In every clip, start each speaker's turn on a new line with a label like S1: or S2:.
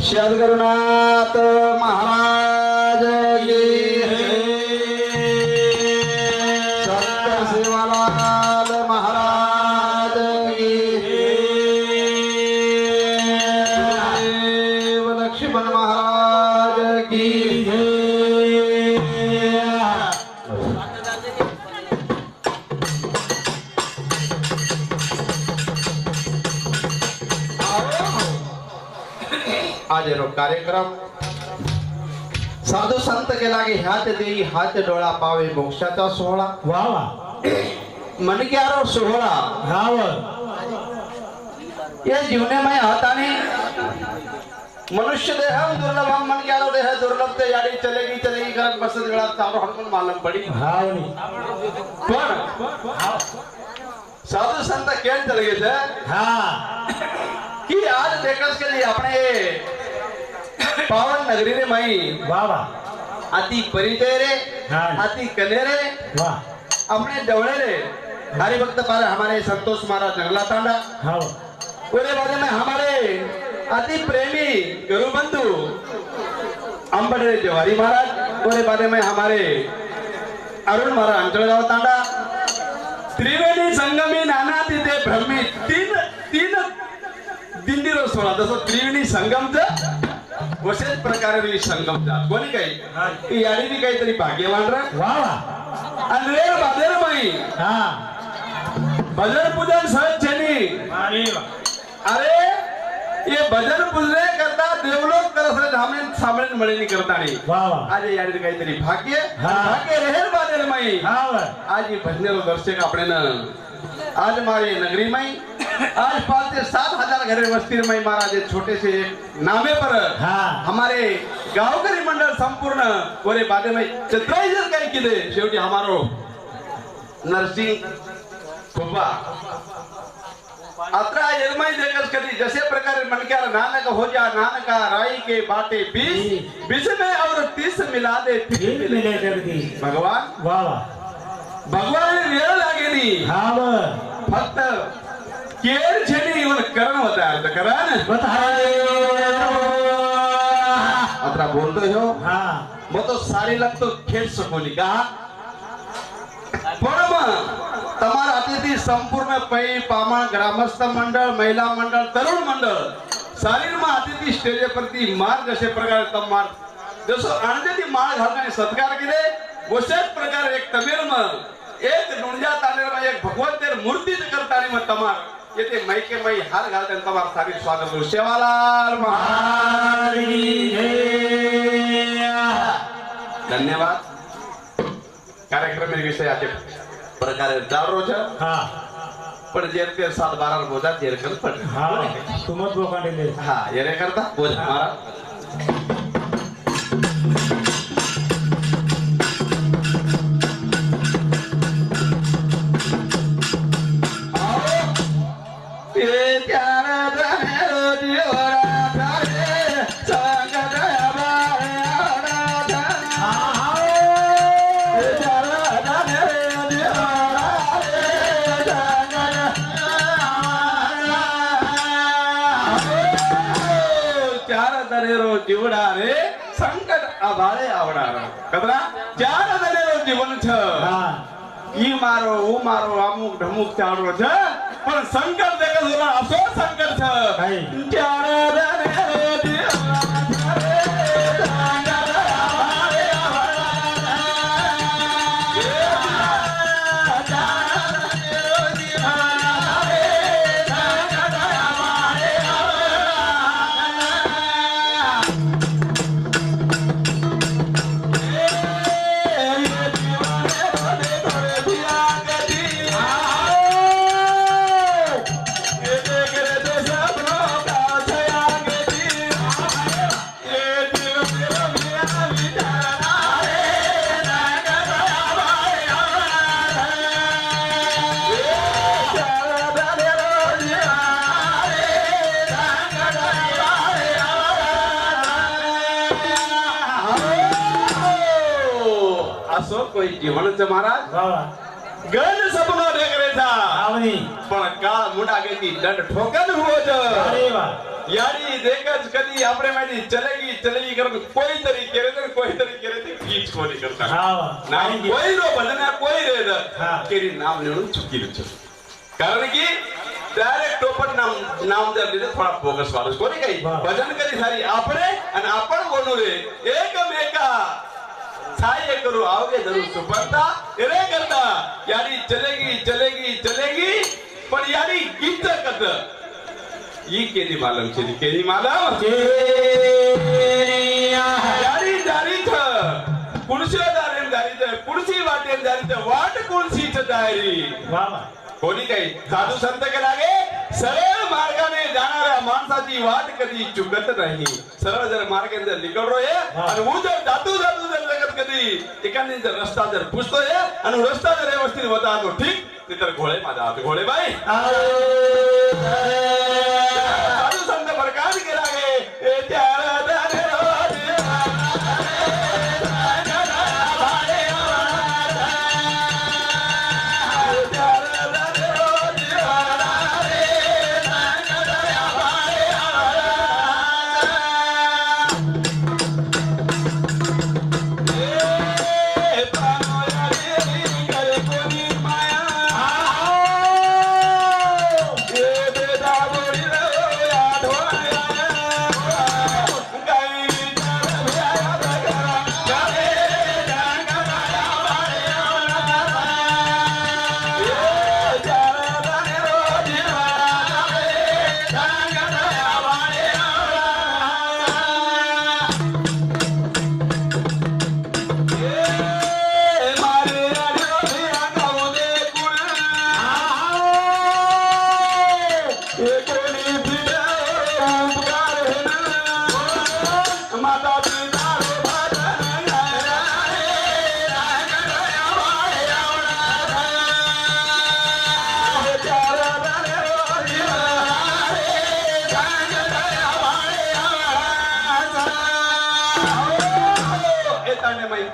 S1: सद्गुरुनाथ महाराज की संत सेवालाल महाराज की देव लक्ष्मण महाराज की आज रो कार्यक्रम साधू संत के लागे हाथ देई हाथ डोळा पावे मोक्षाचा सोहळा
S2: वा वा
S1: मनक्यारो सोहळा
S2: राव
S1: ये जीवनेमय हाताने मनुष्य देह दुर्लभ मनक्यारो देह दुर्लभ ते याडी चलेगी करत बसत वेळा चारो हडकून मालूम पडी
S2: हावनी
S1: पण साधू संत केन चले गए
S2: हा
S1: कि आज देखस के लिए अपने पावन नगरी रे माई
S2: वा वा
S1: अति परिचय रे
S2: हाँ।
S1: अति कले रे
S2: वा
S1: अपने डवळे रे हरि भक्त पर हमारे संतोष महाराज जंगला तांडा
S2: हाव
S1: पूरे बारे में हमारे अति प्रेमी गुरु बंधु अंबड़े जवारी महाराज पूरे बारे में हमारे अरुण महाराज अंचलगाव तांडा त्रिवेणी संगमी नाना तिथे ब्रह्मी तीन दिंडीरो सोहळा जसं त्रिवेणी संगमचा वसेच प्रकारे संगम जा कोणी काही याडी बी काहीतरी भाग्यवान रा
S2: वा वा
S1: अनरेर बादेर माई
S2: हा
S1: भजन पूजन सहज छनी अरे ये भजन पूजने करता देवलोक करस धामने सामने मळणी करतानी
S2: वा वा
S1: आज याडी काहीतरी भाग्य
S2: हा।
S1: भाग्य रहेर बादेर माई
S2: हाव
S1: आज ये भजनेरो दर्शक આપણે न आज हमारे नगरी में आज 5 से 7 हजार घरे वस्ती में महाराज छोटे से नामे पर
S2: हाँ।
S1: हमारे गावकरी मंडल संपूर्ण वरे बादे में चित्राईजर काही केले शेवटी हमारो नरसिंह कुबा अत्रा यरमाई देखस कधी जसे प्रकारे मनक्यार नानक हो जा नानका राई के बाटे 20 में और 30 मिला दे फिर मिले
S2: जगदी
S1: भगवान
S2: वा वा
S1: भगवान वेळ लागेली
S2: हाव
S1: फक्त केर छेनी इवन करण होता अर्थ करण अत्रा बोलतो हो
S2: हा
S1: मग तो सारी लगतो खेळ सकोली का पण मग તમારા અતિથિ સંપૂર્ણ પೈ પામણ ગ્રામસ્થ મંડળ મહિલા મંડળ તરુણ મંડળ શરીરમાં અતિથિ સ્ટેજ પરથી માર જશે પ્રકારે તમાર જસો અણજેથી માળ ઘાલને સત્કાર કરે વસેત પ્રકારે એક તમેરમાં એક નુણજા તાનેરમાં એક ભગવાન તેર મૂર્તિ કરતાણીમાં તમાર येते मैके मै हार घालते તમાર સારી સ્વાગત કરું સેવાલાલ મહારાજ ધન્યવાદ कार्यक्रम विषय આજે प्रकारे चालू છે
S2: हा
S1: पण जे ते 7-12 बोजा जेर कर पण
S2: हा तुमच बोकांडले
S1: हा येरे करता बोजा मारा जीवडा रे संकट आभाळे आवडार कदरा चार दलेरो जीवन छ
S2: हा
S1: ई मारो ओ मारो अमुक ढमुक चारो छ पण संकट देखो होला असो संकट छ
S2: काय
S1: चार दलेरो जीवन रे संकट आभाळे असो कोई जीवन च महाराज ગજ સપનો દેખરે થા
S2: આવની
S1: પણ કાળ મુડા ગેતી દંડ ઠોકન હુઓ જ
S2: અરે વાહ
S1: यारी देखच कधी आपरे माहिती चलेगी कर कोई तरी केरे तर कोई तरी केरे ते गीत कोणी करता
S2: હા વાહ
S1: नाम कोई रो भजना कोई रे
S2: હા.
S1: केरी नाम लेणं चुकीलं છે कारण की डायरेक्ट टोपण नाम जर दिलं थोडा फोकस वाढस कोणी काही
S2: वाह.
S1: भजन करी सारी आपणे आणि आपण बोलू रे एकमेका छाये करू आवगे जरूर सुपरता रे करता यारी चलेगी पण यारी गीत कत ई केली मालम केली मालम यारी दारी थ कुणसी दारेन दारी थ कुणसी वाटेन दारी थ वाट कुणसीच दारी
S2: વાહ વાહ
S1: कोणी काही साधू संत के लागे सरळ मार्गाने जाणाऱ्या माणसाची वाट कधी चुकत नाही सरळ जर मार्गाने जर निकळरोय आणि ऊ जर जातू जर लगत कधी एकाने जर रस्ता जर पुसतोय आणि रस्ता जर व्यवस्थित होता तो ठीक ते तर घोळे माझा हात घोळे बाई साधू संत प्रकाश के लागे ए त्याला दाने रोज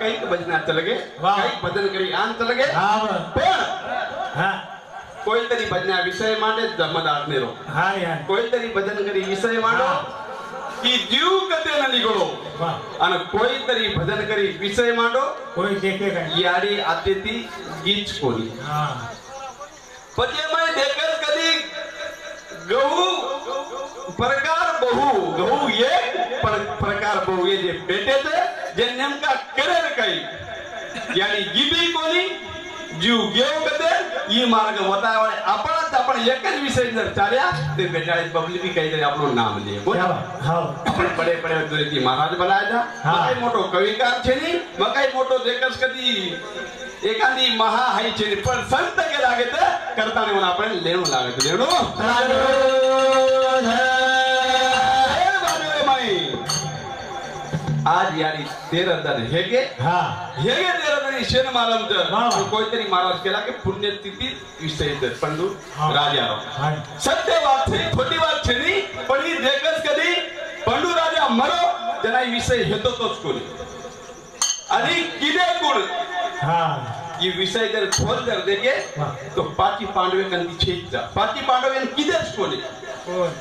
S1: કઈક ભજન ચલે ગે
S2: વાહ.
S1: કઈક ભજન કરી આન ચલે ગે
S2: હા વાહ
S1: પણ
S2: હા
S1: કોઈ તરી ભજન વિષય માટે જમદાર ને રો
S2: હા યાર
S1: કોઈ તરી ભજન કરી વિષય માંડો કી જીવ કતે ન નીકળો
S2: વાહ
S1: અને કોઈ તરી ભજન કરી વિષય માંડો
S2: કોઈ દેખે કઈ
S1: યાડી આતેતી ગીચ કોની
S2: હા
S1: પછી એમાં દેખર કદી ગહુ પ્રકાર બહુ એક પ્રકાર બહુ એ જે બેટે છે જે નેમકા કરે કઈ યાડી ગીબી કોની જીવ ગેવ કદે ઈ માર્ગ વતાવણે आपण एक જ વિષય અંદર ચાલ્યા તે બેટાળી પબ્લિક કઈ દે આપણું નામ લે બોલ
S2: હા હા
S1: આપણે બડે દુરેતી મહારાજ બનાયા હતા
S2: હા.
S1: મકાઈ મોટો કવિકાર છે ની મકાઈ મોટો દેકસ કદી એકાદી મહા હાઈ છે ની પણ સંત કે લાગે તે કરતા ને આપણે લેણું લાગે તે લેણું એ બાજુએ માઈ આજ યારી તેરંદન હેગે
S2: હા
S1: તેરંદની શેન માલમ છે
S2: વાહ.
S1: તો કોઈ તરી મહારાજ કેલા કે પુણ્ય તિથિ વિષય છે पंडू
S2: હા.
S1: રાજાનો
S2: હા
S1: સત્ય વાત છે ખોટી વાત છે ની પણ ઈ દેકસ કદી पंडू राजा मरो जना विषय हेतो तोच कोणी आणि किदे गुण
S2: હા
S1: ये विषय जर खोल जर देखे
S2: वाह.
S1: तो पाची पांडवे कंदी छेदचा पाची पांडवे किदेच कोणी
S2: कोण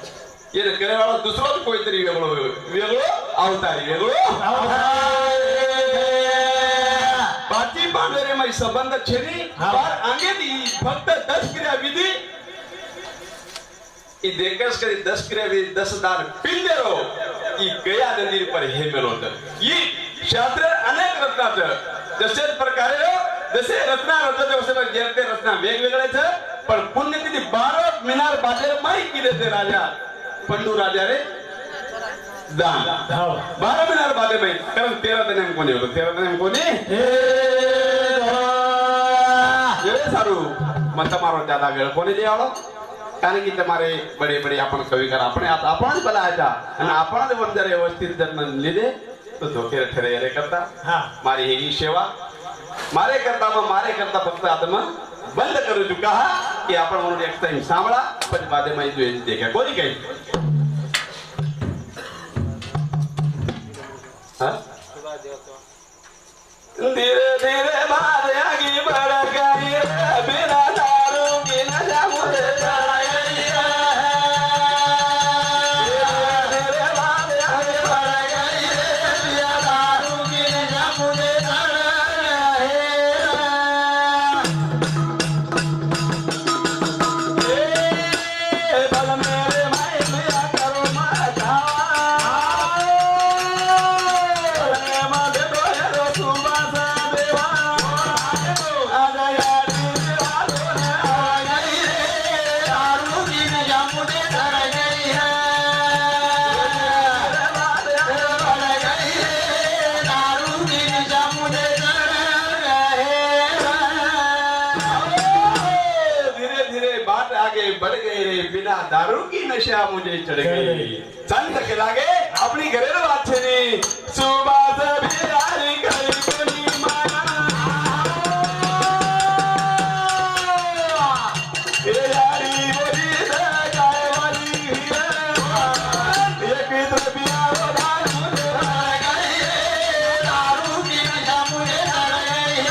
S1: ये करे वाला दुसरोच कोणीतरी वेगळो अवतारी वेगळो पाची पांडवे मै संबंध छेनी
S2: હા.
S1: पर आगे दी फक्त 10 क्रिया विधी ई देकस करे 10 क्रिया विधी 10 दान पिंडेरो ई गया नदी पर हे मेलोत ई शास्त्र अनेक रत्नाचं जसेच प्रकारे जसे रत्ना रत्नाचे वस्तू जेरते रत्ना वेगवेगळे छ पण पुण्यतिथी 12 मिनार बाजेर माई किदे ते राजा पंडू राजा रे दान
S2: હા
S1: 12 मिनार बाजे माई कारण 13 दिनांक कोणी होतो 13 दिनांक कोणी એ સારું મત તમારો જ્યાદા વેળ કોને દે આવો કારણ કે તમારે બડે બડે આપણ કવિકાર આપણે આપણ જ બોલાયા હતા અને આપણ જ વંદરે વ્યવસ્થિત જન્મ લીધે તો ધોકે ઠરે રે કરતા
S2: હા
S1: મારી એવી સેવા મારે કરતા ફક્ત આત્મા બંધ કરું છું કહા કે આપણ મને એક ટાઈમ સાંભળા પછી બાદે માં જોઈ દેખ્યા કોઈ કઈ હા धीरे धीरे मार आगे बढ़ गई बढ़ गए रे बिना दारू की नशा मुझे चढ़ गई चल तक लागे अपनी घरेलू बात छे ने सुबह से बिहारी करी कोनी माना ए यारी बोली दे गाय वाली हीरे एक इधर बिहारो दार मुझे गई दारू की नशा मुझे चढ़ गई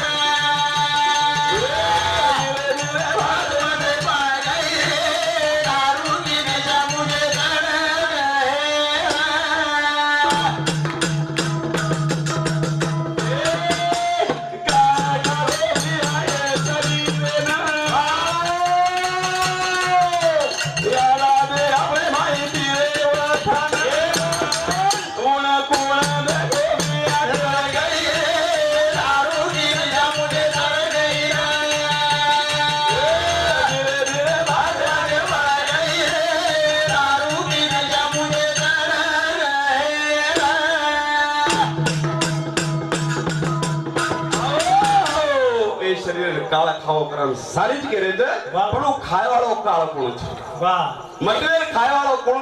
S1: કાળા ખાવો કરમ સારી જ કરે છે પણ હું ખાય વાળો કાળ કોણ છે
S2: વાહ
S1: મટીરિયલ ખાય વાળો કોણ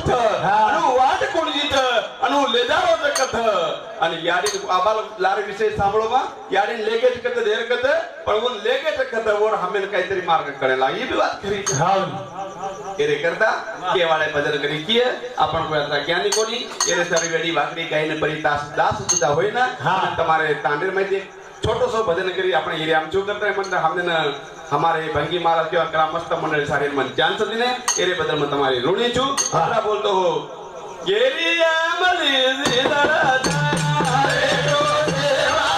S1: છે અને વાટ કોણ જીત અને લેજારો જ કથ અને યાડી આબાલ લારી વિશે સાંભળોમાં યાડી લેગે જ કથ દેર કથ પણ वो लेगे જ કથ और हमें काहीतरी मार्ग करेला ये भी बात खरी છે
S2: હા
S1: એરે કરતા કેવાળે ભજન કરી કીએ આપણ કોઈ હતા જ્ઞાની કોની એરે સરી વેડી વાકડી ગાઈને પરી દાસ સુધા હોય ના તમારે તાંડેર માંથી छोटो सो भजन करी अपने एरिया में जो करते हैं मंदिर हमने न हमारे भंगी महाराज के ग्राम मस्त मंडल सारे मन जान सकते ने एरे बदल में तुम्हारी ऋणी छु अपना बोलतो हो एरिया मली जिदरा रे तो देवा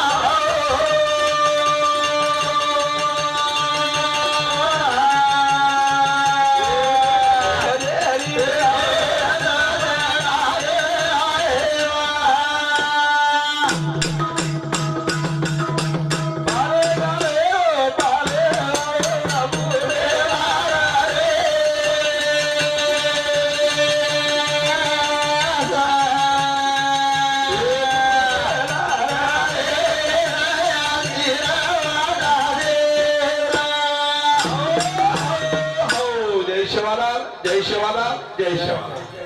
S1: जय शिवालाल जय शिवालाल जय शिवालाल